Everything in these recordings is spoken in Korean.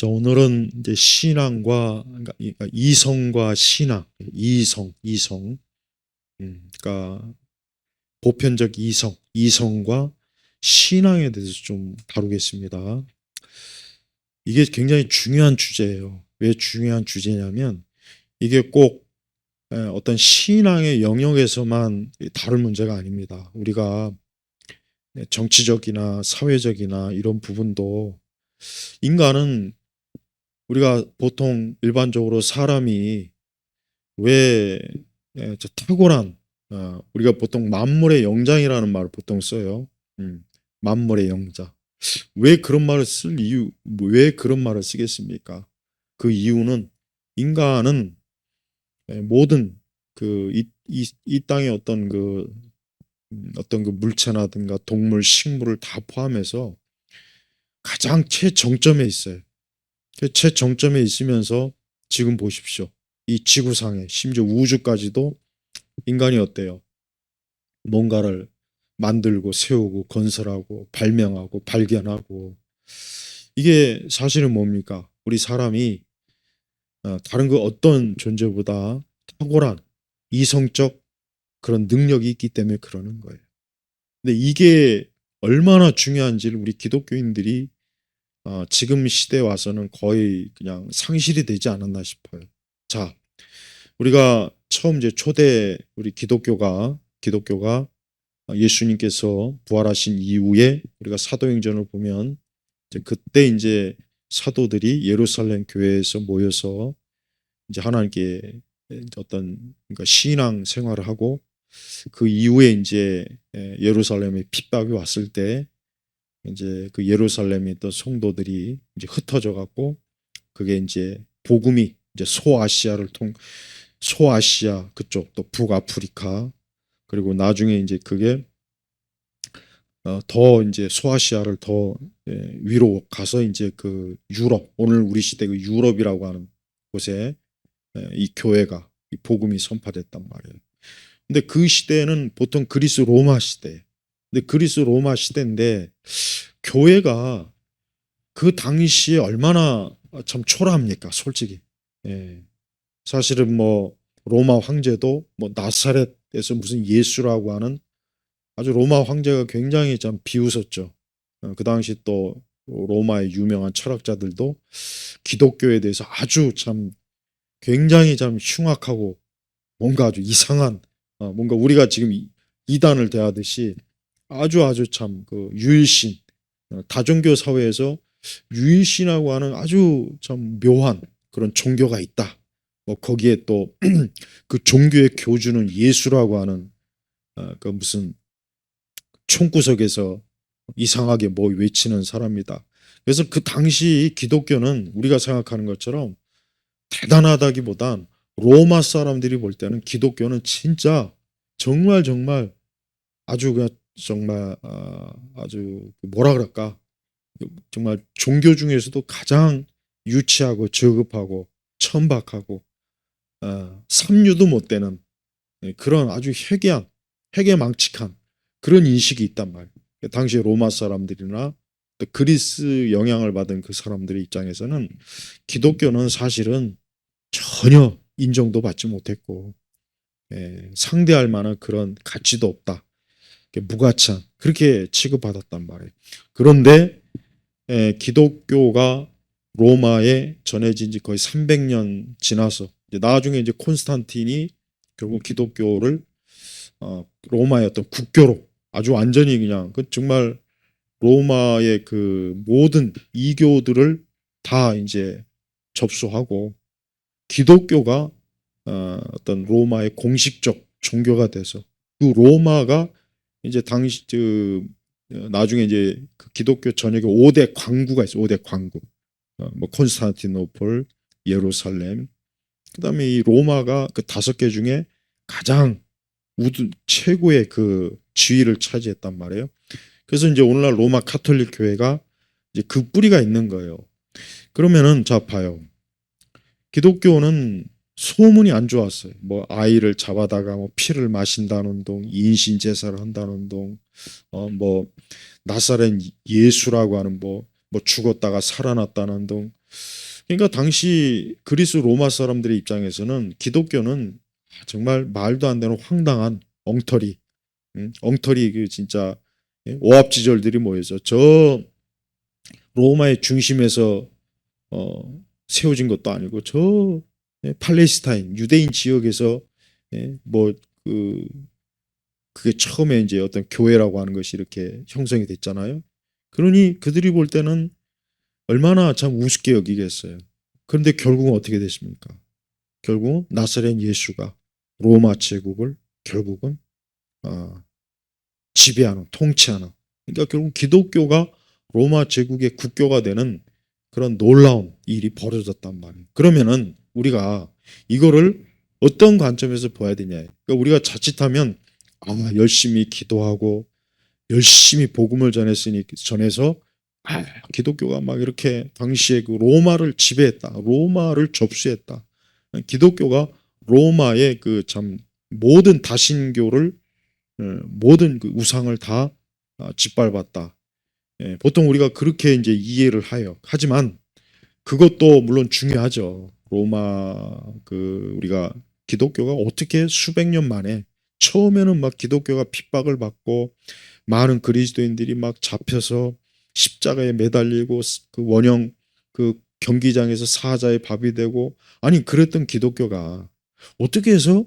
자, 오늘은 이제 신앙과, 그러니까 이성과 신앙, 이성. 그러니까 보편적 이성과 신앙에 대해서 좀 다루겠습니다. 이게 굉장히 중요한 주제예요. 왜 중요한 주제냐면 이게 꼭 어떤 신앙의 영역에서만 다룰 문제가 아닙니다. 우리가 정치적이나 사회적이나 이런 부분도 인간은 우리가 보통 일반적으로 사람이 왜 저 탁월한 우리가 보통 만물의 영장이라는 말을 보통 써요. 만물의 영장. 왜 그런 말을 쓸 이유, 왜 그런 말을 쓰겠습니까? 그 이유는 인간은 모든 이 땅의 어떤 그 물체나든가 동물, 식물을 다 포함해서 가장 최정점에 있어요. 그 최정점에 있으면서 지금 보십시오. 이 지구상에 심지어 우주까지도 인간이 어때요? 뭔가를 만들고 세우고 건설하고 발명하고 발견하고 이게 사실은 뭡니까? 우리 사람이 다른 그 어떤 존재보다 탁월한 이성적 그런 능력이 있기 때문에 그러는 거예요. 근데 이게 얼마나 중요한지를 우리 기독교인들이 지금 시대에 와서는 거의 그냥 상실이 되지 않았나 싶어요. 자, 우리가 처음 이제 초대 우리 기독교가 예수님께서 부활하신 이후에 우리가 사도행전을 보면 이제 그때 이제 사도들이 예루살렘 교회에서 모여서 이제 하나님께 어떤 그러니까 신앙 생활을 하고 그 이후에 이제 예루살렘에 핍박이 왔을 때 이제 그 예루살렘에 있던 성도들이 이제 흩어져 갖고 그게 이제 복음이 이제 소아시아 그쪽 또 북아프리카 그리고 나중에 이제 그게 더 이제 소아시아를 더 위로 가서 이제 그 유럽 오늘 우리 시대 그 유럽이라고 하는 곳에 이 교회가 이 복음이 선포됐단 말이에요. 근데 그 시대는 보통 그리스 로마 시대. 근데 그리스 로마 시대인데 교회가 그 당시에 얼마나 참 초라합니까, 솔직히. 예. 사실은 뭐 로마 황제도 뭐 나사렛에서 무슨 예수라고 하는 아주 로마 황제가 굉장히 참 비웃었죠. 그 당시 또 로마의 유명한 철학자들도 기독교에 대해서 아주 참 굉장히 참 흉악하고 뭔가 아주 이상한 뭔가 우리가 지금 이단을 대하듯이 아주 참 그 유일신 다종교 사회에서 유일신이라고 하는 아주 참 묘한 그런 종교가 있다. 뭐 거기에 또 그 종교의 교주는 예수라고 하는 그 무슨 총구석에서 이상하게 뭐 외치는 사람이다. 그래서 그 당시 기독교는 우리가 생각하는 것처럼 대단하다기보단 로마 사람들이 볼 때는 기독교는 진짜 정말 아주 그냥 정말 아주 뭐라 그럴까 정말 종교 중에서도 가장 유치하고 저급하고 천박하고 삼류도 못 되는 그런 아주 해괴망측한 그런 인식이 있단 말이에요. 당시 로마 사람들이나 또 그리스 영향을 받은 그 사람들의 입장에서는 기독교는 사실은 전혀 인정도 받지 못했고 상대할 만한 그런 가치도 없다. 무가치한 그렇게 취급받았단 말이에요. 그런데 기독교가 로마에 전해진 지 거의 300년 지나서 이제 나중에 이제 콘스탄틴이 결국 기독교를 로마의 어떤 국교로 아주 완전히 그냥 그 정말 로마의 그 모든 이교들을 다 이제 접수하고 기독교가 어떤 로마의 공식적 종교가 돼서 그 로마가 이제 당시 나중에 이제 그 기독교 전역에 5대 광구가 있어요. 5대 광구. 뭐 콘스탄티노플, 예루살렘. 그다음에 이 로마가 그 5개 중에 가장 최고의 그 지위를 차지했단 말이에요. 그래서 이제 오늘날 로마 카톨릭 교회가 이제 그 뿌리가 있는 거예요. 그러면은 자 봐요. 기독교는 소문이 안 좋았어요. 뭐 아이를 잡아다가 뭐 피를 마신다는 동, 인신 제사를 한다는 동, 뭐 나사렛 예수라고 하는 뭐 죽었다가 살아났다는 동, 그러니까 당시 그리스 로마 사람들의 입장에서는 기독교는 정말 말도 안 되는 황당한 엉터리, 엉터리 그 진짜 오합지졸들이 모여서 저 로마의 중심에서 세워진 것도 아니고 저 팔레스타인 유대인 지역에서 뭐그 그게 처음에 이제 어떤 교회라고 하는 것이 이렇게 형성이 됐잖아요. 그러니 그들이 볼 때는 얼마나 참 우습게 여기겠어요. 그런데 결국은 어떻게 됐습니까? 결국은 나사렛 예수가 로마 제국을 결국은 지배하는, 통치하는. 그러니까 결국 기독교가 로마 제국의 국교가 되는 그런 놀라운 일이 벌어졌단 말이에요. 그러면은 우리가 이거를 어떤 관점에서 봐야 되냐. 그러니까 우리가 자칫하면 열심히 기도하고 열심히 복음을 전해서 기독교가 막 이렇게 당시에 그 로마를 지배했다. 로마를 접수했다. 기독교가 로마의 그 참 모든 다신교를 모든 그 우상을 다 짓밟았다. 보통 우리가 그렇게 이제 이해를 해요. 하지만 그것도 물론 중요하죠. 로마 그 우리가 기독교가 어떻게 수백 년 만에 처음에는 막 기독교가 핍박을 받고 많은 그리스도인들이 막 잡혀서 십자가에 매달리고 그 원형 그 경기장에서 사자의 밥이 되고 아니 그랬던 기독교가 어떻게 해서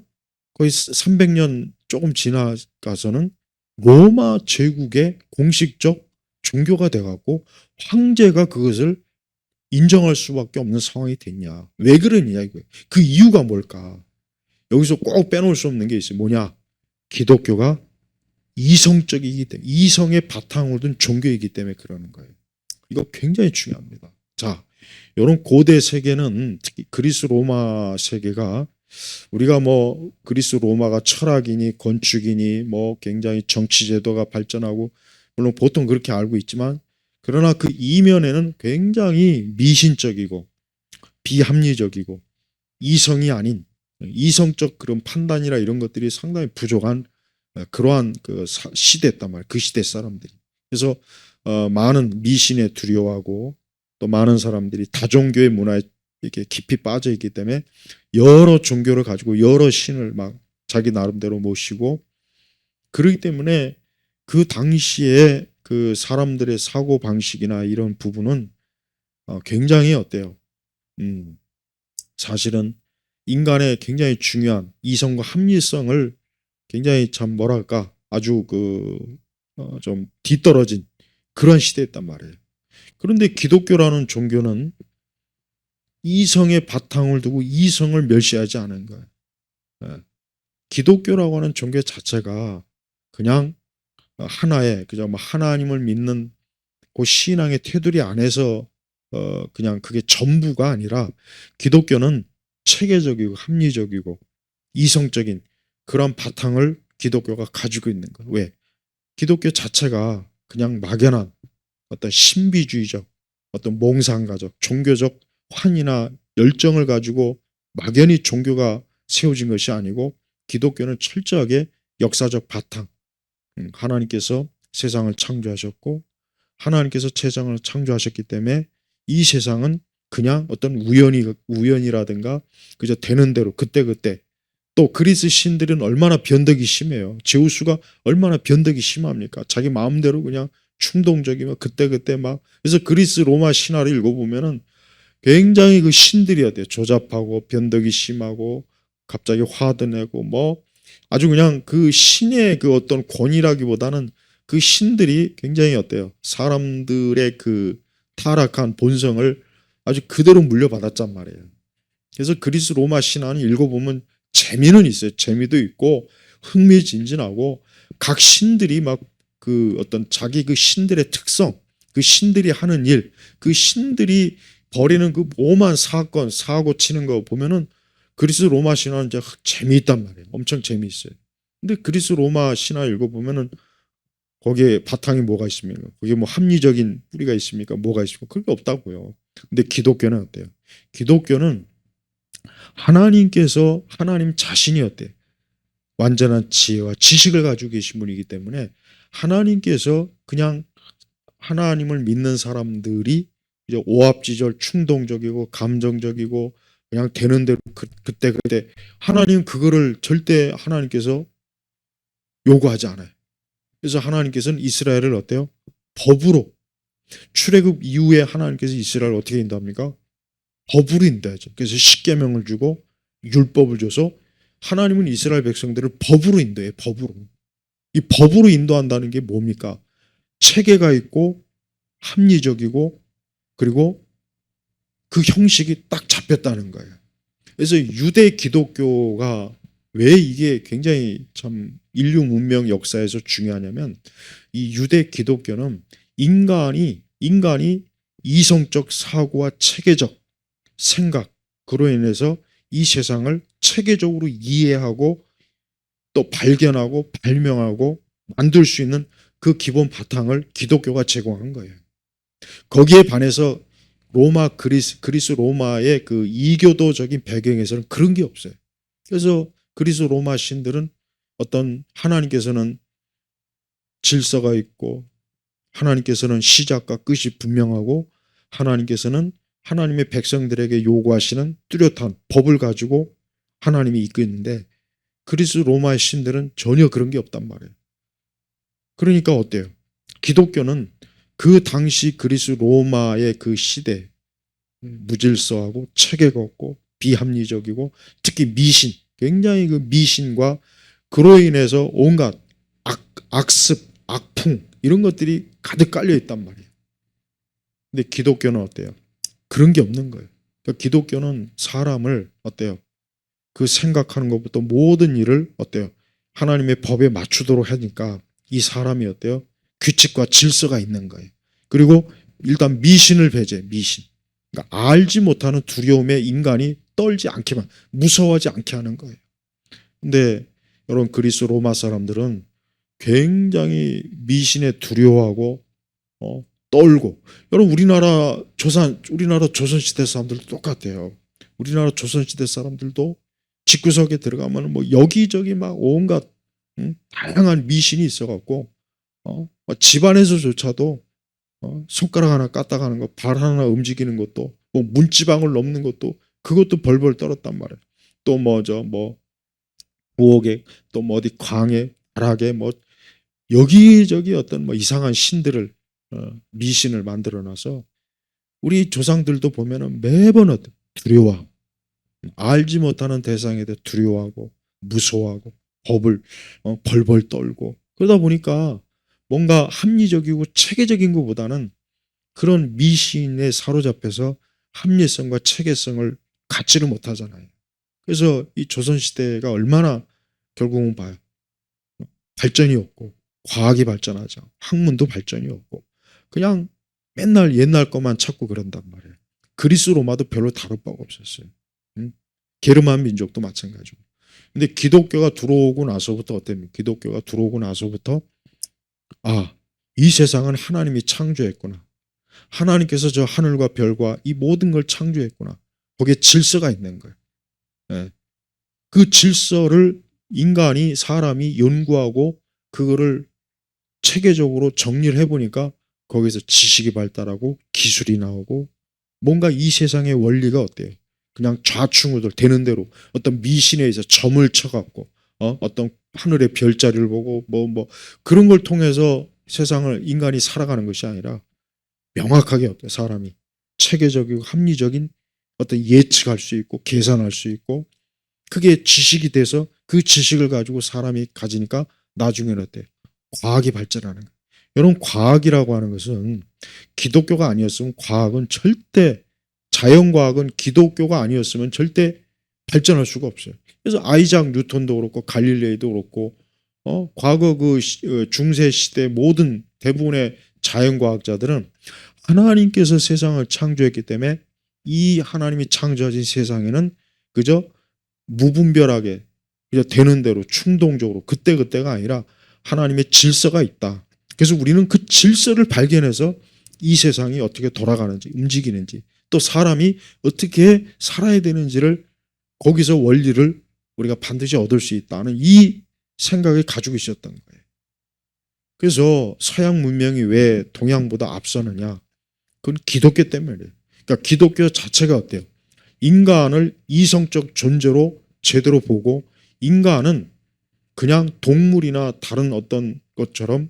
거의 300년 조금 지나가서는 로마 제국의 공식적 종교가 돼갖고 황제가 그것을 인정할 수밖에 없는 상황이 됐냐. 왜 그러느냐 이거예요. 그 이유가 뭘까. 여기서 꼭 빼놓을 수 없는 게 있어요. 뭐냐. 기독교가 이성적이기 때문에 이성의 바탕을 둔 종교이기 때문에 그러는 거예요. 이거 굉장히 중요합니다. 자, 이런 고대 세계는 특히 그리스 로마 세계가 우리가 뭐 그리스 로마가 철학이니 건축이니 뭐 굉장히 정치 제도가 발전하고 물론 보통 그렇게 알고 있지만 그러나 그 이면에는 굉장히 미신적이고 비합리적이고 이성이 아닌 이성적 그런 판단이나 이런 것들이 상당히 부족한 그러한 그 시대였단 말이에요. 그 시대 사람들이. 그래서 많은 미신에 두려워하고 또 많은 사람들이 다종교의 문화에 이렇게 깊이 빠져 있기 때문에 여러 종교를 가지고 여러 신을 막 자기 나름대로 모시고 그렇기 때문에 그 당시에 그 사람들의 사고 방식이나 이런 부분은 굉장히 어때요? 사실은 인간의 굉장히 중요한 이성과 합리성을 굉장히 참 뭐랄까 아주 그 좀 뒤떨어진 그런 시대였단 말이에요. 그런데 기독교라는 종교는 이성의 바탕을 두고 이성을 멸시하지 않은 거예요. 기독교라고 하는 종교 자체가 그냥 하나의 그저 뭐 하나님을 믿는 그 신앙의 테두리 안에서 그냥 그게 전부가 아니라 기독교는 체계적이고 합리적이고 이성적인 그런 바탕을 기독교가 가지고 있는 거예요. 왜? 기독교 자체가 그냥 막연한 어떤 신비주의적 어떤 몽상가적 종교적 환이나 열정을 가지고 막연히 종교가 세워진 것이 아니고 기독교는 철저하게 역사적 바탕 하나님께서 세상을 창조하셨고 하나님께서 세상을 창조하셨기 때문에 이 세상은 그냥 어떤 우연이라든가 그저 되는 대로 그때그때 또 그리스 신들은 얼마나 변덕이 심해요. 제우스가 얼마나 변덕이 심합니까? 자기 마음대로 그냥 충동적이면 그때그때 막 그래서 그리스 로마 신화를 읽어보면은 굉장히 그 신들이 어때요? 조잡하고 변덕이 심하고 갑자기 화도 내고 뭐 아주 그냥 그 신의 그 어떤 권위라기보다는 그 신들이 굉장히 어때요? 사람들의 그 타락한 본성을 아주 그대로 물려받았단 말이에요. 그래서 그리스 로마 신화는 읽어보면 재미는 있어요. 재미도 있고 흥미진진하고 각 신들이 막 그 어떤 자기 그 신들의 특성, 그 신들이 하는 일, 그 신들이 벌이는 그 오만 사건, 사고 치는 거 보면은 그리스 로마 신화는 이제 재미있단 말이에요. 엄청 재미있어요. 근데 그리스 로마 신화 읽어보면은 거기에 바탕이 뭐가 있습니까? 거기에 뭐 합리적인 뿌리가 있습니까? 뭐가 있습니까? 그게 없다고요. 근데 기독교는 어때요? 기독교는 하나님께서 하나님 자신이 어때요? 완전한 지혜와 지식을 가지고 계신 분이기 때문에 하나님께서 그냥 하나님을 믿는 사람들이 이제 오합지졸, 충동적이고 감정적이고 그냥 되는 대로 그때 하나님 그거를 절대 하나님께서 요구하지 않아요. 그래서 하나님께서는 이스라엘을 어때요? 법으로, 출애굽 이후에 하나님께서 이스라엘을 어떻게 인도합니까? 법으로 인도하죠. 그래서 십계명을 주고 율법을 줘서 하나님은 이스라엘 백성들을 법으로 인도해요. 법으로. 이 법으로 인도한다는 게 뭡니까? 체계가 있고 합리적이고 그리고 그 형식이 딱 잡혔다는 거예요. 그래서 유대 기독교가 왜 이게 굉장히 참 인류 문명 역사에서 중요하냐면 이 유대 기독교는 인간이 이성적 사고와 체계적 생각 그로 인해서 이 세상을 체계적으로 이해하고 또 발견하고 발명하고 만들 수 있는 그 기본 바탕을 기독교가 제공한 거예요. 거기에 반해서 그리스 로마의 그 이교도적인 배경에서는 그런 게 없어요. 그래서 그리스 로마 신들은 어떤 하나님께서는 질서가 있고 하나님께서는 시작과 끝이 분명하고 하나님께서는 하나님의 백성들에게 요구하시는 뚜렷한 법을 가지고 하나님이 이끄는데 그리스 로마의 신들은 전혀 그런 게 없단 말이에요. 그러니까 어때요? 기독교는 그 당시 그리스 로마의 그 시대 무질서하고 체계가 없고 비합리적이고 특히 미신, 굉장히 그 미신과 그로 인해서 온갖 악습, 악풍 이런 것들이 가득 깔려 있단 말이에요. 근데 기독교는 어때요? 그런 게 없는 거예요. 그러니까 기독교는 사람을 어때요? 그 생각하는 것부터 모든 일을 어때요? 하나님의 법에 맞추도록 하니까 이 사람이 어때요? 규칙과 질서가 있는 거예요. 그리고 일단 미신을 배제해. 미신. 그러니까 알지 못하는 두려움에 인간이 떨지 않게만, 무서워하지 않게 하는 거예요. 근데 여러분 그리스 로마 사람들은 굉장히 미신에 두려워하고 떨고. 여러분 우리나라 조선시대 사람들도 똑같아요. 우리나라 조선시대 사람들도 집구석에 들어가면 뭐 여기저기 막 온갖 다양한 미신이 있어갖고 집안에서조차도 손가락 하나 까딱하는 거, 발 하나 움직이는 것도, 뭐 문지방을 넘는 것도 그것도 벌벌 떨었단 말이에요. 또 부엌에, 또 뭐 어디 광에, 바락에 뭐 여기저기 어떤 뭐 이상한 신들을 미신을 만들어놔서 우리 조상들도 보면은 매번 두려워, 알지 못하는 대상에 대해 두려워하고 무서워하고 법을 벌벌 떨고 그러다 보니까 뭔가 합리적이고 체계적인 것보다는 그런 미신에 사로잡혀서 합리성과 체계성을 갖지를 못하잖아요. 그래서 이 조선시대가 얼마나 결국은 봐요. 발전이 없고 과학이 발전하죠. 학문도 발전이 없고 그냥 맨날 옛날 것만 찾고 그런단 말이에요. 그리스 로마도 별로 다를 바가 없었어요. 게르만 민족도 마찬가지고. 근데 기독교가 들어오고 나서부터 어땠습니까? 기독교가 들어오고 나서부터 이 세상은 하나님이 창조했구나. 하나님께서 저 하늘과 별과 이 모든 걸 창조했구나. 거기에 질서가 있는 거예요. 예. 그 질서를 사람이 연구하고 그거를 체계적으로 정리를 해보니까 거기서 지식이 발달하고 기술이 나오고 뭔가 이 세상의 원리가 어때요? 그냥 좌충우돌 되는 대로 어떤 미신에 의해서 점을 쳐갖고 어떤 하늘의 별자리를 보고 뭐 그런 걸 통해서 세상을 인간이 살아가는 것이 아니라 명확하게 어때요? 사람이 체계적이고 합리적인 어떤 예측할 수 있고 계산할 수 있고 그게 지식이 돼서 그 지식을 가지고 사람이 가지니까 나중에는 어때요? 과학이 발전하는 거예요. 여러분 과학이라고 하는 것은 기독교가 아니었으면 과학은 절대 자연과학은 기독교가 아니었으면 절대 발전할 수가 없어요. 그래서 아이작 뉴턴도 그렇고 갈릴레이도 그렇고 과거 그 중세 시대 모든 대부분의 자연과학자들은 하나님께서 세상을 창조했기 때문에 이 하나님이 창조하신 세상에는 그저 무분별하게 그저 되는 대로 충동적으로 그때가 아니라 하나님의 질서가 있다. 그래서 우리는 그 질서를 발견해서 이 세상이 어떻게 돌아가는지 움직이는지 또 사람이 어떻게 살아야 되는지를 거기서 원리를 우리가 반드시 얻을 수 있다는 이 생각을 가지고 있었던 거예요. 그래서 서양 문명이 왜 동양보다 앞서느냐? 그건 기독교 때문이에요. 그러니까 기독교 자체가 어때요? 인간을 이성적 존재로 제대로 보고 인간은 그냥 동물이나 다른 어떤 것처럼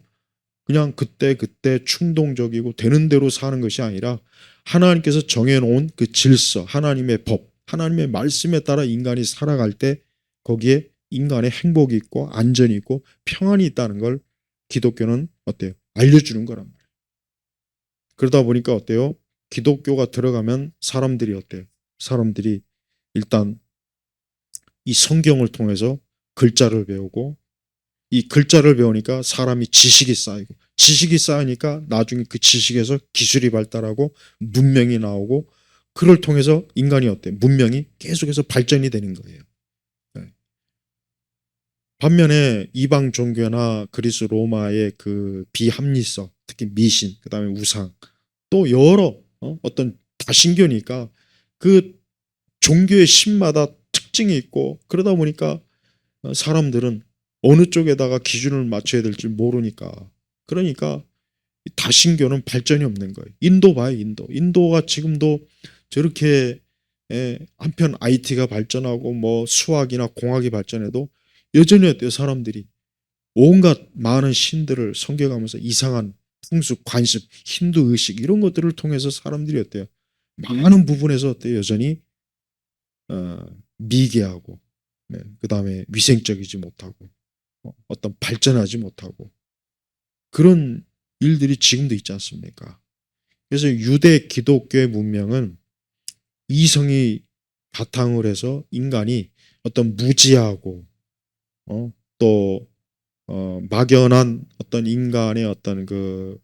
그냥 그때 충동적이고 되는 대로 사는 것이 아니라 하나님께서 정해놓은 그 질서, 하나님의 법, 하나님의 말씀에 따라 인간이 살아갈 때 거기에 인간의 행복이 있고 안전이 있고 평안이 있다는 걸 기독교는 어때요? 알려주는 거란 말이에요. 그러다 보니까 어때요? 기독교가 들어가면 사람들이 어때요? 사람들이 일단 이 성경을 통해서 글자를 배우고 이 글자를 배우니까 사람이 지식이 쌓이고 지식이 쌓이니까 나중에 그 지식에서 기술이 발달하고 문명이 나오고 그걸 통해서 인간이 어때요? 문명이 계속해서 발전이 되는 거예요. 네. 반면에 이방 종교나 그리스 로마의 그 비합리성, 특히 미신, 그 다음에 우상, 또 여러 어떤 다신교니까 그 종교의 신마다 특징이 있고 그러다 보니까 사람들은 어느 쪽에다가 기준을 맞춰야 될지 모르니까 그러니까 다신교는 발전이 없는 거예요. 인도 봐요. 인도가 지금도 저렇게 한편 IT가 발전하고 뭐 수학이나 공학이 발전해도 여전히 어때요? 사람들이 온갖 많은 신들을 섬겨가면서 이상한 풍습, 관습, 힌두 의식 이런 것들을 통해서 사람들이 어때요? 많은 부분에서 어때요? 여전히 미개하고 그 다음에 위생적이지 못하고 어떤 발전하지 못하고 그런 일들이 지금도 있지 않습니까? 그래서 유대 기독교의 문명은 이성이 바탕을 해서 인간이 어떤 무지하고 또 막연한 어떤 인간의 어떤 그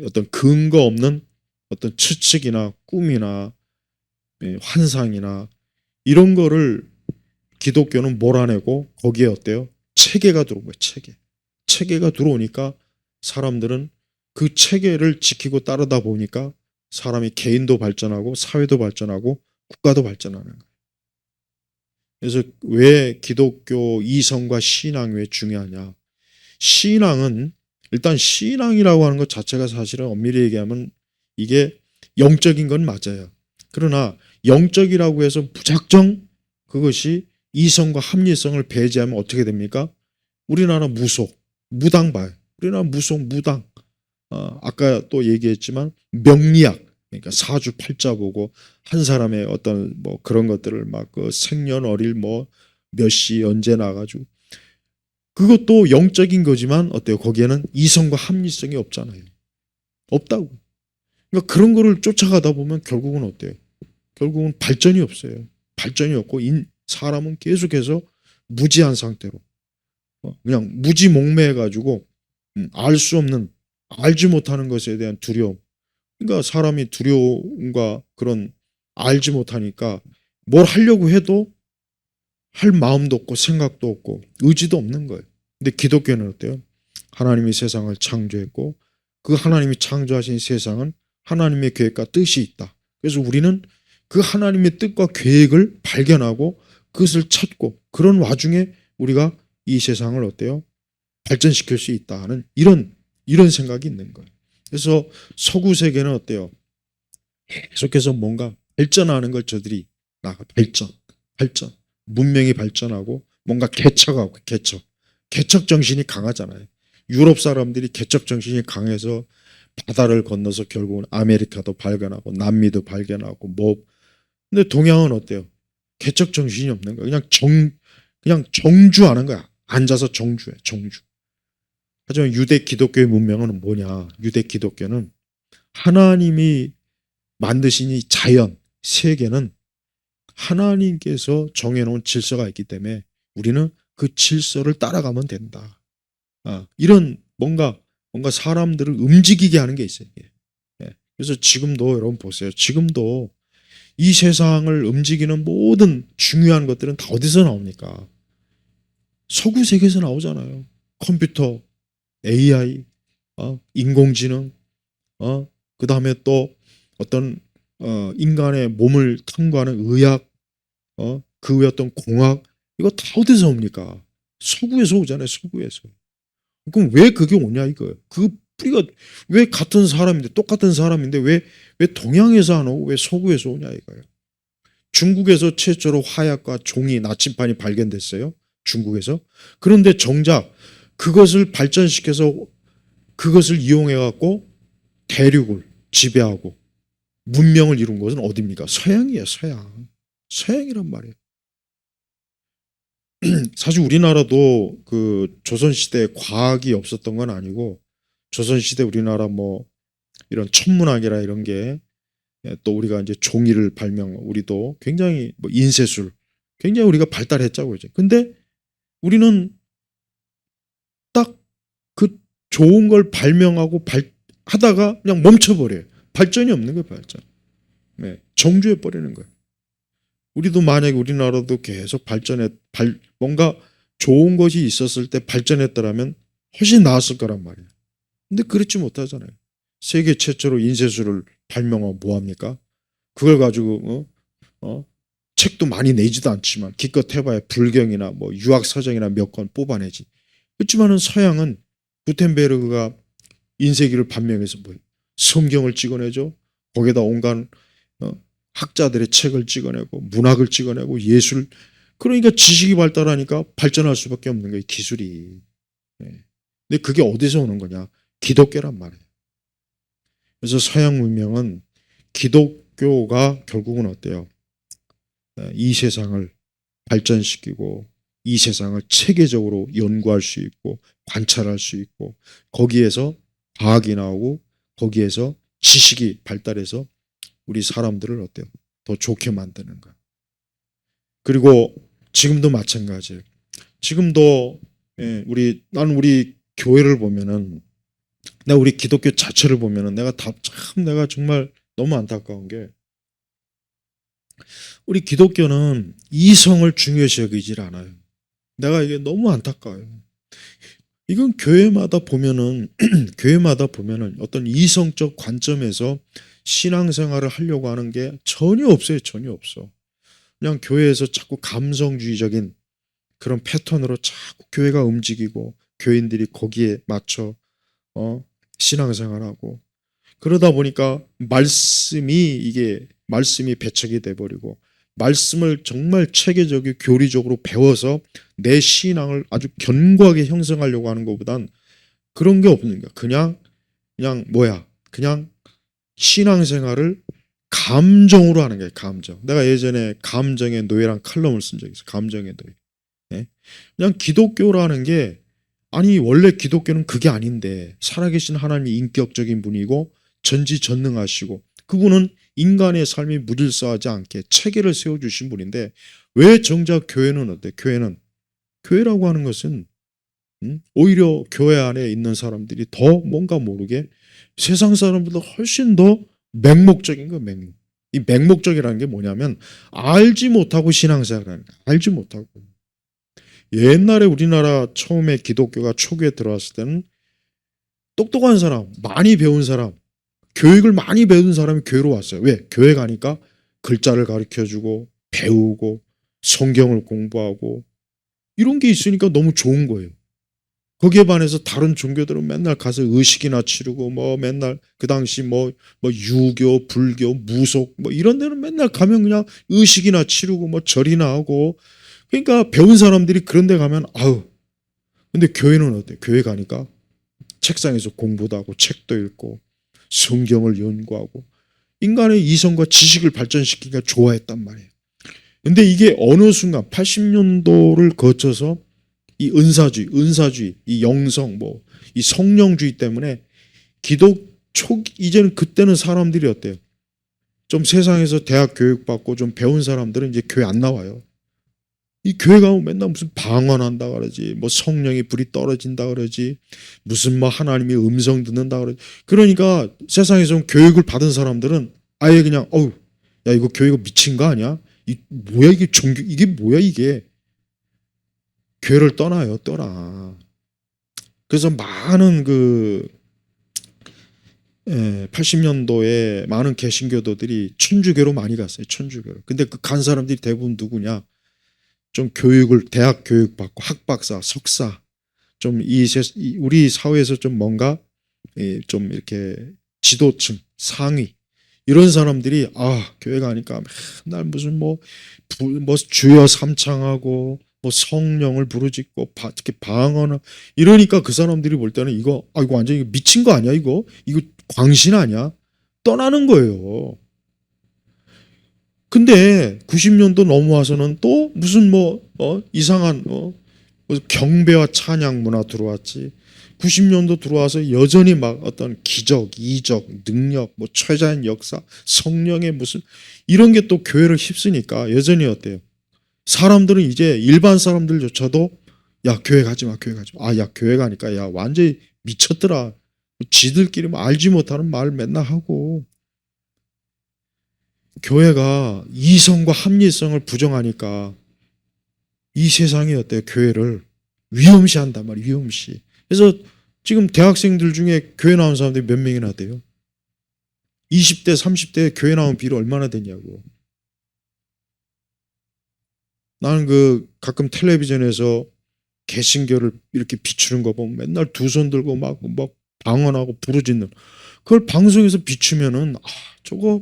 어떤 근거 없는 어떤 추측이나 꿈이나 환상이나 이런 거를 기독교는 몰아내고 거기에 어때요? 체계가 들어온 거예요. 체계가 들어오니까 사람들은 그 체계를 지키고 따르다 보니까 사람이 개인도 발전하고 사회도 발전하고 국가도 발전하는 거예요. 그래서 왜 기독교 이성과 신앙이 왜 중요하냐? 신앙은 일단 신앙이라고 하는 것 자체가 사실은 엄밀히 얘기하면 이게 영적인 건 맞아요. 그러나 영적이라고 해서 무작정 그것이 이성과 합리성을 배제하면 어떻게 됩니까? 우리나라 무당 봐요. 우리나라 무당. 아까 또 얘기했지만 명리학, 그러니까 사주팔자 보고 한 사람의 어떤 뭐 그런 것들을 막 그 생년월일 뭐 몇 시 언제 나가지고 그것도 영적인 거지만 어때요? 거기에는 이성과 합리성이 없잖아요. 없다고. 그러니까 그런 거를 쫓아가다 보면 결국은 어때요? 결국은 발전이 없어요. 발전이 없고 사람은 계속해서 무지한 상태로 그냥 무지몽매해가지고 알 수 없는 알지 못하는 것에 대한 두려움. 그러니까 사람이 두려움과 그런 알지 못하니까 뭘 하려고 해도 할 마음도 없고 생각도 없고 의지도 없는 거예요. 근데 기독교는 어때요? 하나님이 세상을 창조했고 그 하나님이 창조하신 세상은 하나님의 계획과 뜻이 있다. 그래서 우리는 그 하나님의 뜻과 계획을 발견하고 그것을 찾고 그런 와중에 우리가 이 세상을 어때요? 발전시킬 수 있다는 이런 생각이 있는 거예요. 그래서 서구 세계는 어때요? 계속해서 뭔가 발전하는 걸 저들이 발전. 문명이 발전하고 뭔가 개척하고 개척 정신이 강하잖아요. 유럽 사람들이 개척 정신이 강해서 바다를 건너서 결국은 아메리카도 발견하고 남미도 발견하고 뭐 근데 동양은 어때요? 개척 정신이 없는 거야. 그냥 정주하는 거야. 앉아서 정주해. 하지만 유대 기독교의 문명은 뭐냐? 유대 기독교는 하나님이 만드신 이 자연, 세계는 하나님께서 정해놓은 질서가 있기 때문에 우리는 그 질서를 따라가면 된다. 이런 뭔가 사람들을 움직이게 하는 게 있어요. 그래서 지금도 여러분 보세요. 지금도 이 세상을 움직이는 모든 중요한 것들은 다 어디서 나옵니까? 서구 세계에서 나오잖아요. 컴퓨터, AI, 인공지능, 그 다음에 또 어떤 인간의 몸을 탐구하는 의학, 그 외 어떤 공학 이거 다 어디서 옵니까? 서구에서 오잖아요. 서구에서. 그럼 왜 그게 오냐 이거예요. 그 우리가 왜 같은 사람인데, 똑같은 사람인데 왜 동양에서 안 오고 왜 서구에서 오냐 이거예요. 중국에서 최초로 화약과 종이, 나침판이 발견됐어요. 중국에서. 그런데 정작 그것을 발전시켜서 그것을 이용해 갖고 대륙을 지배하고 문명을 이룬 것은 어디입니까? 서양이에요. 서양. 서양이란 말이에요. 사실 우리나라도 그 조선시대에 과학이 없었던 건 아니고, 조선시대 우리나라 뭐 이런 천문학이라 이런 게, 또 우리가 이제 종이를 우리도 굉장히 뭐 인쇄술 굉장히 우리가 발달했자고 이제. 근데 우리는 딱 그 좋은 걸 발명하고 하다가 그냥 멈춰버려요. 발전이 없는 거예요. 발전. 네, 정주해 버리는 거예요. 우리도 만약에 우리나라도 계속 뭔가 좋은 것이 있었을 때 발전했더라면 훨씬 나았을 거란 말이에요. 근데 그렇지 못하잖아요. 세계 최초로 인쇄술을 발명하고 뭐합니까? 그걸 가지고 책도 많이 내지도 않지만 기껏 해봐야 불경이나 뭐 유학사정이나 몇 권 뽑아내지. 그렇지만은 서양은 구텐베르그가 인쇄기를 발명해서 뭐예요? 성경을 찍어내죠. 거기다 온갖 학자들의 책을 찍어내고 문학을 찍어내고 예술. 그러니까 지식이 발달하니까 발전할 수밖에 없는 거예요. 기술이. 근데 그게 어디서 오는 거냐? 기독교란 말이에요. 그래서 서양 문명은 기독교가 결국은 어때요? 이 세상을 발전시키고 이 세상을 체계적으로 연구할 수 있고 관찰할 수 있고 거기에서 과학이 나오고 거기에서 지식이 발달해서 우리 사람들을 어때요? 더 좋게 만드는 거야. 그리고 지금도 마찬가지예요. 지금도 나는 우리 교회를 보면은, 내가 우리 기독교 자체를 보면은 내가 정말 너무 안타까운 게, 우리 기독교는 이성을 중요시 여기질 않아요. 내가 이게 너무 안타까워요. 이건 교회마다 보면은 어떤 이성적 관점에서 신앙생활을 하려고 하는 게 전혀 없어요. 전혀 없어. 그냥 교회에서 자꾸 감성주의적인 그런 패턴으로 자꾸 교회가 움직이고 교인들이 거기에 맞춰 신앙생활하고, 그러다 보니까 말씀이 배척이 돼버리고, 말씀을 정말 체계적이고 교리적으로 배워서 내 신앙을 아주 견고하게 형성하려고 하는 것보단 그런 게 없는 거야. 그냥 신앙생활을 감정으로 하는 거예요. 감정. 내가 예전에 감정의 노예란 칼럼을 쓴 적이 있어요. 감정의 노예. 네? 그냥 기독교라는 게, 아니 원래 기독교는 그게 아닌데, 살아계신 하나님이 인격적인 분이고 전지전능하시고 그분은 인간의 삶이 무질서하지 않게 체계를 세워주신 분인데, 왜 정작 교회는 어때? 교회라고 하는 것은 오히려 교회 안에 있는 사람들이 더 뭔가 모르게 세상 사람보다 훨씬 더 맹목적인 거예요. 이 맹목적이라는 게 뭐냐면 알지 못하고 신앙생활하는 거예요. 알지 못하고. 옛날에 우리나라 처음에 기독교가 초기에 들어왔을 때는 똑똑한 사람, 많이 배운 사람, 교육을 많이 배운 사람이 교회로 왔어요. 왜? 교회 가니까 글자를 가르쳐주고 배우고 성경을 공부하고 이런 게 있으니까 너무 좋은 거예요. 거기에 반해서 다른 종교들은 맨날 가서 의식이나 치르고 뭐 맨날 그 당시 뭐 유교, 불교, 무속 뭐 이런 데는 맨날 가면 그냥 의식이나 치르고 뭐 절이나 하고, 그러니까 배운 사람들이 그런 데 가면 아우. 근데 교회는 어때? 교회 가니까 책상에서 공부도 하고 책도 읽고 성경을 연구하고 인간의 이성과 지식을 발전시키기가 좋아했단 말이에요. 근데 이게 어느 순간 80년도를 거쳐서 이 은사주의, 이 영성, 이 성령주의 때문에 이제는 그때는 사람들이 어때요? 좀 세상에서 대학 교육 받고 좀 배운 사람들은 이제 교회 안 나와요. 이 교회 가면 맨날 무슨 방언한다 그러지, 뭐 성령의 불이 떨어진다 그러지, 무슨 뭐 하나님의 음성 듣는다 그러지. 그러니까 세상에서 교육을 받은 사람들은 아예 그냥 야 이거 교회가 미친 거 아니야? 뭐야 이게 이게 뭐야 이게? 교회를 떠나. 그래서 많은 80년도에 많은 개신교도들이 천주교로 많이 갔어요. 천주교로. 근데 그 간 사람들이 대부분 누구냐? 좀 대학 교육 받고 학박사, 석사, 좀 우리 사회에서 좀 뭔가 좀 이렇게 지도층 상위 이런 사람들이 교회 가니까 맨날 무슨 뭐 주여 삼창하고 뭐 성령을 부르짖고 특히 방언을 이러니까 그 사람들이 볼 때는 이거 완전히 미친 거 아니야 이거 광신 아니야 떠나는 거예요. 근데 90년도 넘어와서는 또 무슨 이상한 무슨 경배와 찬양 문화 들어왔지. 90년도 들어와서 여전히 막 어떤 기적, 이적, 능력, 최자연 역사, 성령의 무슨 이런 게 또 교회를 휩쓰니까 여전히 어때요? 사람들은 이제 일반 사람들조차도 야 교회 가지 마, 교회 가지 마. 야 교회 가니까 야 완전히 미쳤더라. 지들끼리 알지 못하는 말 맨날 하고. 교회가 이성과 합리성을 부정하니까 이 세상이 어때요? 교회를 위험시한단 말이에요. 위험시. 그래서 지금 대학생들 중에 교회 나온 사람들이 몇 명이나 돼요? 20대 30대 교회 나온 비율이 얼마나 되냐고. 나는 가끔 텔레비전에서 개신교를 이렇게 비추는 거 보면 맨날 두 손 들고 막 방언하고 부르짖는 그걸 방송에서 비추면은 저거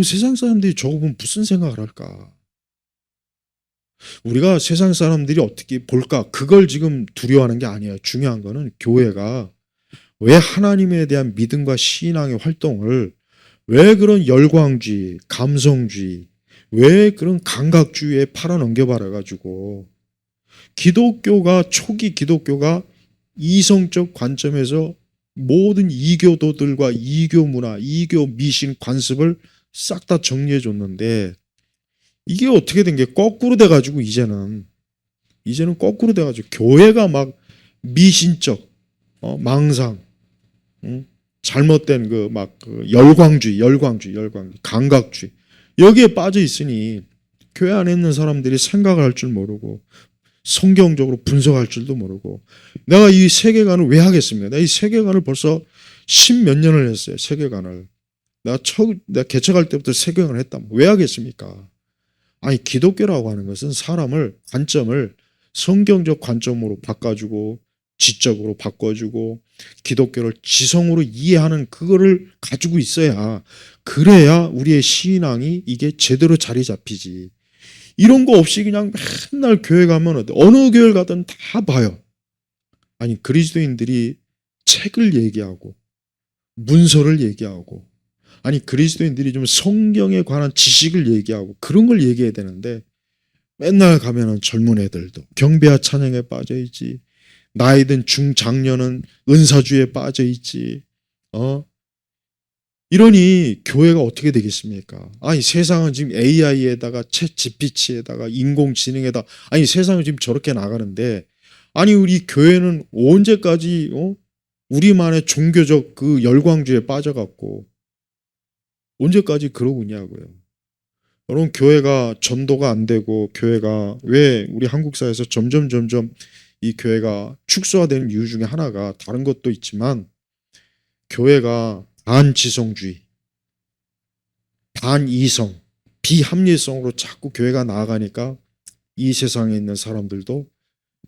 세상 사람들이 저거 보면 무슨 생각을 할까? 우리가 세상 사람들이 어떻게 볼까? 그걸 지금 두려워하는 게 아니에요. 중요한 거는 교회가 왜 하나님에 대한 믿음과 신앙의 활동을 왜 그런 열광주의, 감성주의, 왜 그런 감각주의에 팔아넘겨버려 가지고 초기 기독교가 이성적 관점에서 모든 이교도들과 이교 문화, 이교 미신 관습을 싹 다 정리해 줬는데 이게 어떻게 된 게 거꾸로 돼가지고 이제는 거꾸로 돼가지고 교회가 막 미신적 망상, 잘못된 열광주의, 감각주의 여기에 빠져 있으니 교회 안에 있는 사람들이 생각을 할 줄 모르고 성경적으로 분석할 줄도 모르고 내가 이 세계관을 왜 하겠습니까? 내가 이 세계관을 벌써 10몇 년을 했어요. 세계관을 내가 개척할 때부터 세계관을 했다. 왜 하겠습니까? 기독교라고 하는 것은 사람을 관점을 성경적 관점으로 바꿔주고 지적으로 바꿔주고 기독교를 지성으로 이해하는 그거를 가지고 있어야 그래야 우리의 신앙이 이게 제대로 자리 잡히지. 이런 거 없이 그냥 맨날 교회 가면 어느 교회를 가든 다 봐요. 그리스도인들이 책을 얘기하고 문서를 얘기하고 그리스도인들이 좀 성경에 관한 지식을 얘기하고 그런 걸 얘기해야 되는데 맨날 가면은 젊은 애들도 경배와 찬양에 빠져 있지. 나이 든 중장년은 은사주의에 빠져 있지. 이러니 교회가 어떻게 되겠습니까? 세상은 지금 AI에다가 챗 GPT에다가 인공지능에다 세상은 지금 저렇게 나가는데 우리 교회는 언제까지 우리만의 종교적 그 열광주의에 빠져갖고 언제까지 그러고 있냐고요. 여러분 교회가 전도가 안 되고 교회가 왜 우리 한국 사회에서 점점 이 교회가 축소화되는 이유 중에 하나가 다른 것도 있지만 교회가 반지성주의, 반이성, 비합리성으로 자꾸 교회가 나아가니까 이 세상에 있는 사람들도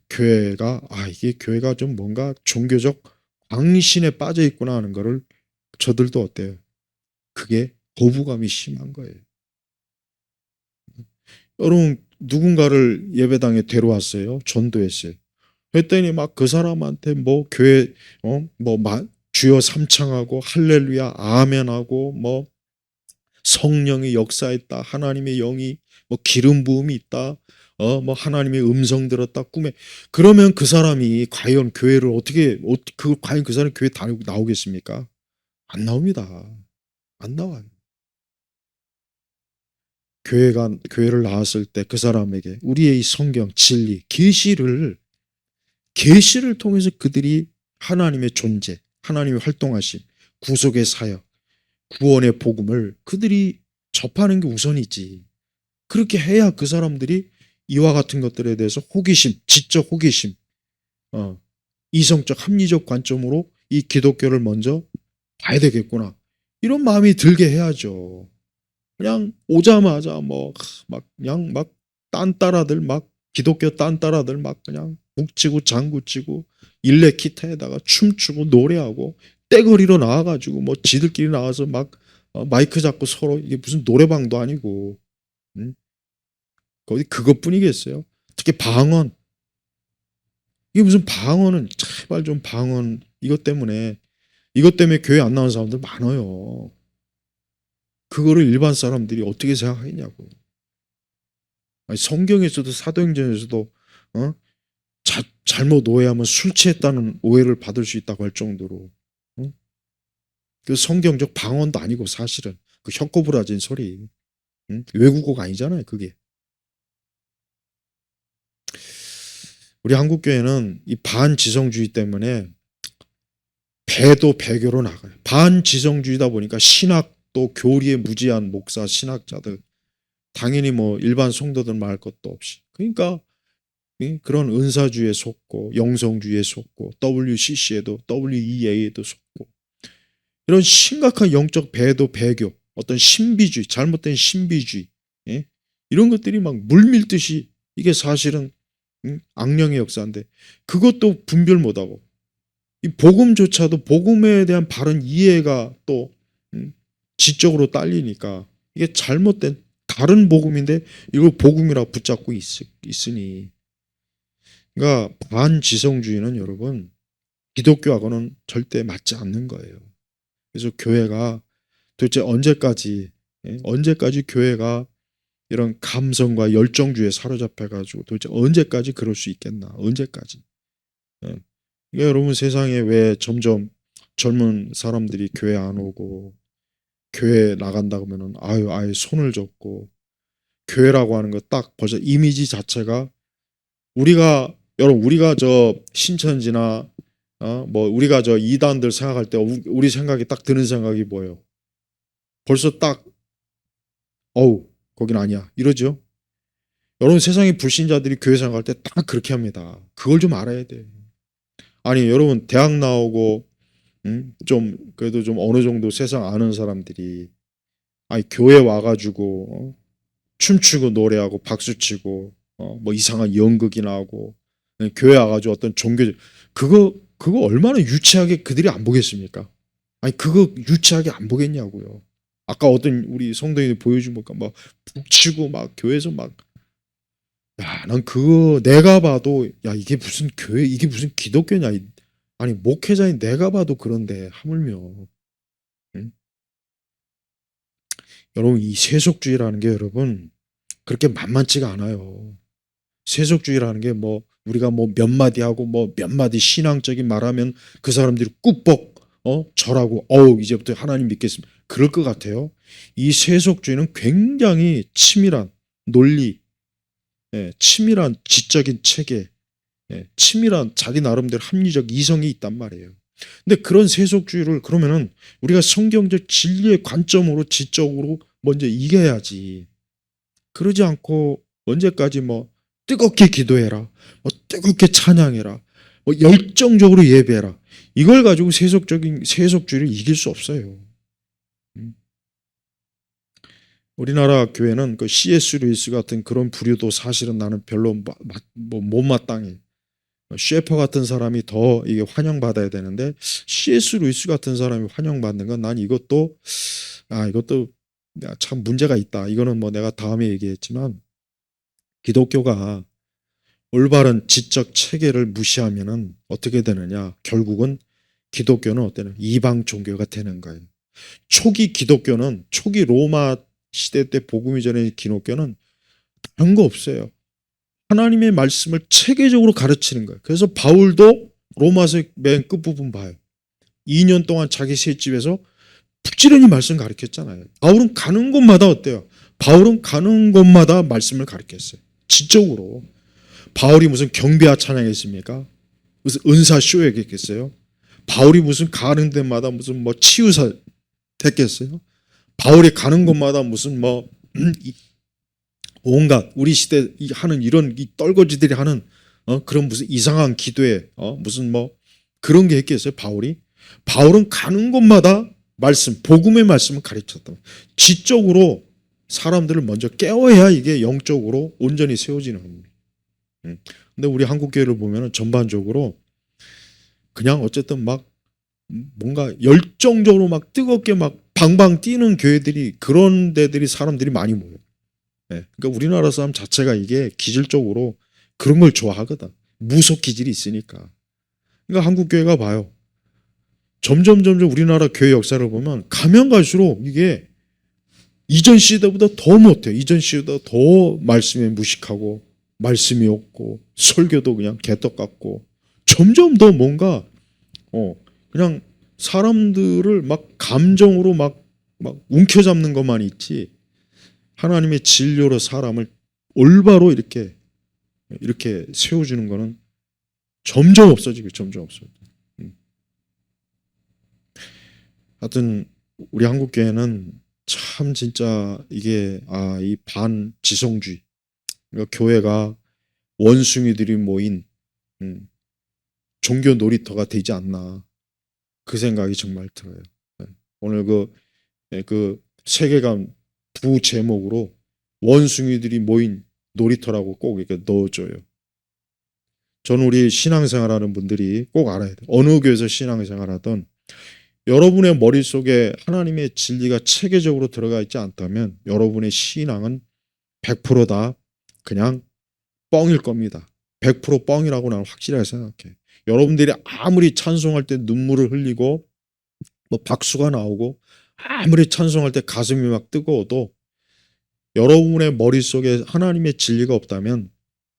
교회가 이게 교회가 좀 뭔가 종교적 광신에 빠져 있구나 하는 거를 저들도 어때요? 그게 거부감이 심한 거예요. 여러분 누군가를 예배당에 데려왔어요. 전도했어요. 그랬더니 막 그 사람한테 교회 주여 삼창하고 할렐루야 아멘하고 성령이 역사했다. 하나님의 영이 기름 부음이 있다. 하나님의 음성 들었다 꿈에. 그러면 그 사람이 과연 교회를 과연 그 사람이 교회 다니고 나오겠습니까? 안 나옵니다. 안 나와요. 교회를 나왔을 때 그 사람에게 우리의 이 성경 진리 계시를 통해서 그들이 하나님의 존재, 하나님의 활동하심, 구속의 사역, 구원의 복음을 그들이 접하는 게 우선이지. 그렇게 해야 그 사람들이 이와 같은 것들에 대해서 호기심, 지적 호기심, 이성적 합리적 관점으로 이 기독교를 먼저 봐야 되겠구나. 이런 마음이 들게 해야죠. 그냥 오자마자 그냥 딴따라들 기독교 딴따라들 그냥 북치고 장구치고 일렉 기타에다가 춤추고 노래하고 떼거리로 나와가지고 뭐 지들끼리 나와서 막 마이크 잡고 서로 이게 무슨 노래방도 아니고 거기 그것뿐이겠어요. 특히 방언. 이게 무슨 방언은 제발 좀 방언 이것 때문에 교회 안 나오는 사람들 많아요. 그거를 일반 사람들이 어떻게 생각하겠냐고. 아니, 성경에서도 사도행전에서도 잘못 오해하면 술 취했다는 오해를 받을 수 있다고 할 정도로 그 성경적 방언도 아니고 사실은 그 혀꼬부라진 소리 외국어가 아니잖아요 그게. 우리 한국교회는 이 반지성주의 때문에 배도 배교로 나가요. 반지성주의다 보니까 신학도 교리에 무지한 목사 신학자들 당연히 뭐 일반 성도들 말 것도 없이 그러니까 그런 은사주의에 속고 영성주의에 속고 WCC에도 WEA에도 속고 이런 심각한 영적 배도 배교 어떤 신비주의 잘못된 신비주의 이런 것들이 막 물밀듯이 이게 사실은 악령의 역사인데 그것도 분별 못하고 이 복음조차도 복음에 대한 바른 이해가 또 지적으로 딸리니까 이게 잘못된 다른 복음인데 이걸 복음이라고 붙잡고 있으니 그러니까 반지성주의는 여러분 기독교하고는 절대 맞지 않는 거예요. 그래서 교회가 도대체 언제까지 교회가 이런 감성과 열정주의에 사로잡혀가지고 도대체 언제까지 그럴 수 있겠나? 언제까지? 그러니까 여러분 세상에 왜 점점 젊은 사람들이 교회 안 오고 교회 나간다고 하면은 아예 손을 접고 교회라고 하는 거 딱 벌써 이미지 자체가 우리가 저 신천지나 뭐 우리가 저 이단들 생각할 때 우리 생각이 딱 드는 생각이 뭐예요? 벌써 딱 거긴 아니야 이러죠. 여러분 세상의 불신자들이 교회 생각할 때 딱 그렇게 합니다. 그걸 좀 알아야 돼. 아니 여러분 대학 나오고 좀 그래도 좀 어느 정도 세상 아는 사람들이 교회 와가지고 춤추고 노래하고 박수치고 뭐 이상한 연극이나 하고 교회 와가지고 어떤 그거 얼마나 유치하게 그들이 안 보겠습니까? 그거 유치하게 안 보겠냐고요. 아까 어떤 우리 성도님이 보여준 거니까 막 북치고 막 교회에서 막 난 그거 내가 봐도 이게 무슨 교회 이게 무슨 기독교냐 아니 목회자인 내가 봐도 그런데 하물며 여러분 이 세속주의라는 게 여러분 그렇게 만만치가 않아요. 세속주의라는 게 뭐 우리가 뭐 몇 마디 하고 뭐 몇 마디 신앙적인 말하면 그 사람들이 꾹뻑 절하고 이제부터 하나님 믿겠습니다. 그럴 것 같아요. 이 세속주의는 굉장히 치밀한 논리, 치밀한 지적인 체계, 치밀한 자기 나름대로 합리적 이성이 있단 말이에요. 근데 그런 세속주의를 그러면은 우리가 성경적 진리의 관점으로 지적으로 먼저 이겨야지. 그러지 않고 언제까지 뭐 뜨겁게 기도해라, 뭐 뜨겁게 찬양해라, 뭐 열정적으로 예배해라. 이걸 가지고 세속주의를 이길 수 없어요. 우리나라 교회는 그 C.S. 루이스 같은 그런 부류도 사실은 나는 별로 뭐 못마땅해. 셰퍼 같은 사람이 더 이게 환영받아야 되는데 C.S. 루이스 같은 사람이 환영받는 건 난 이것도 참 문제가 있다. 이거는 뭐 내가 다음에 얘기했지만 기독교가 올바른 지적 체계를 무시하면은 어떻게 되느냐? 결국은 기독교는 어때요? 이방 종교가 되는 거예요. 초기 로마 시대 때 복음이 전에 기독교는 다른 거 없어요. 하나님의 말씀을 체계적으로 가르치는 거예요. 그래서 바울도 로마서 맨 끝부분 봐요. 2년 동안 자기 셋집에서 부지런히 말씀 가르쳤잖아요. 바울은 가는 곳마다 어때요? 바울은 가는 곳마다 말씀을 가르쳤어요. 지적으로. 바울이 무슨 경배와 찬양했습니까? 무슨 은사 쇼였겠어요? 바울이 무슨 가는 데마다 무슨 뭐 치유사 됐겠어요? 바울이 가는 곳마다 무슨 뭐 온갖 우리 시대 하는 이런 이 떨거지들이 하는 그런 무슨 이상한 기도에 무슨 뭐 그런 게 있겠어요? 바울은 가는 곳마다 복음의 말씀을 가르쳤다. 지적으로 사람들을 먼저 깨워야 이게 영적으로 온전히 세워지는 겁니다. 근데 우리 한국 교회를 보면은 전반적으로 그냥 어쨌든 막 뭔가 열정적으로 막 뜨겁게 막 방방 뛰는 교회들이, 그런 데들이 사람들이 많이 모여요. 그러니까 우리나라 사람 자체가 이게 기질적으로 그런 걸 좋아하거든. 무속 기질이 있으니까. 그러니까 한국 교회가 봐요. 점점 우리나라 교회 역사를 보면 가면 갈수록 이게 이전 시대보다 더 못해요. 이전 시대보다 더 말씀에 무식하고 말씀이 없고 설교도 그냥 개떡 같고, 점점 더 뭔가 그냥 사람들을 막 감정으로 막 움켜잡는 것만 있지, 하나님의 진료로 사람을 올바로 이렇게 세워주는 거는 점점 없어지고 점점 없어져. 하여튼 우리 한국 교회는 참 진짜 이게 이 반지성주의, 그러니까 교회가 원숭이들이 모인 종교 놀이터가 되지 않나, 그 생각이 정말 들어요. 오늘 그 세계관 부 제목으로 원숭이들이 모인 놀이터라고 꼭 이렇게 넣어줘요. 저는 우리 신앙생활하는 분들이 꼭 알아야 돼요. 어느 교회에서 신앙생활하던 여러분의 머릿속에 하나님의 진리가 체계적으로 들어가 있지 않다면 여러분의 신앙은 100%다 그냥 뻥일 겁니다. 100% 뻥이라고 나는 확실하게 생각해. 여러분들이 아무리 찬송할 때 눈물을 흘리고 뭐 박수가 나오고 아무리 찬송할 때 가슴이 막 뜨거워도 여러분의 머릿속에 하나님의 진리가 없다면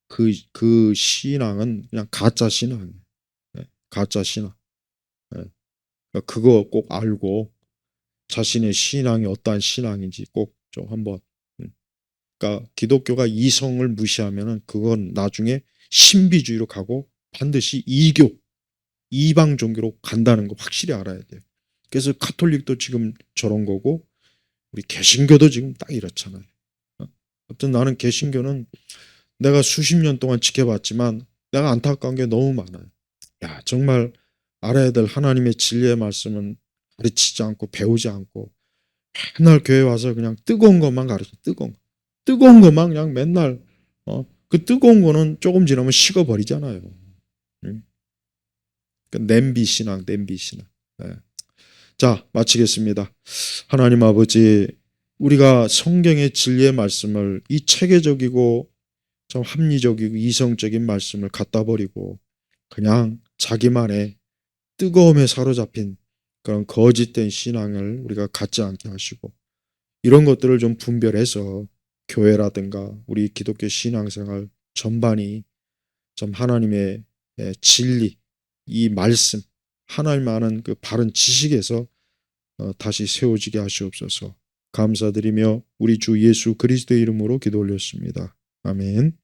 그 신앙은 그냥 가짜 신앙이에요. 가짜 신앙. 그러니까 그거 꼭 알고 자신의 신앙이 어떠한 신앙인지 꼭 좀 한번. 그러니까 기독교가 이성을 무시하면은 그건 나중에 신비주의로 가고 반드시 이교, 이방 종교로 간다는 거 확실히 알아야 돼요. 그래서 카톨릭도 지금 저런 거고 우리 개신교도 지금 딱 이렇잖아요. 아무튼 나는 개신교는 내가 수십 년 동안 지켜봤지만 내가 안타까운 게 너무 많아요. 야, 정말 알아야 될 하나님의 진리의 말씀은 가르치지 않고 배우지 않고 맨날 교회 와서 그냥 뜨거운 것만 가르쳐. 뜨거운 것만 그냥 맨날 그 뜨거운 거는 조금 지나면 식어버리잖아요. 그 냄비 신앙. 네. 자, 마치겠습니다. 하나님 아버지, 우리가 성경의 진리의 말씀을 이 체계적이고 좀 합리적이고 이성적인 말씀을 갖다 버리고 그냥 자기만의 뜨거움에 사로잡힌 그런 거짓된 신앙을 우리가 갖지 않게 하시고, 이런 것들을 좀 분별해서 교회라든가 우리 기독교 신앙생활 전반이 좀 하나님의 진리, 이 말씀, 하나님 아는 그 바른 지식에서 다시 세워지게 하시옵소서. 감사드리며 우리 주 예수 그리스도의 이름으로 기도 올렸습니다. 아멘.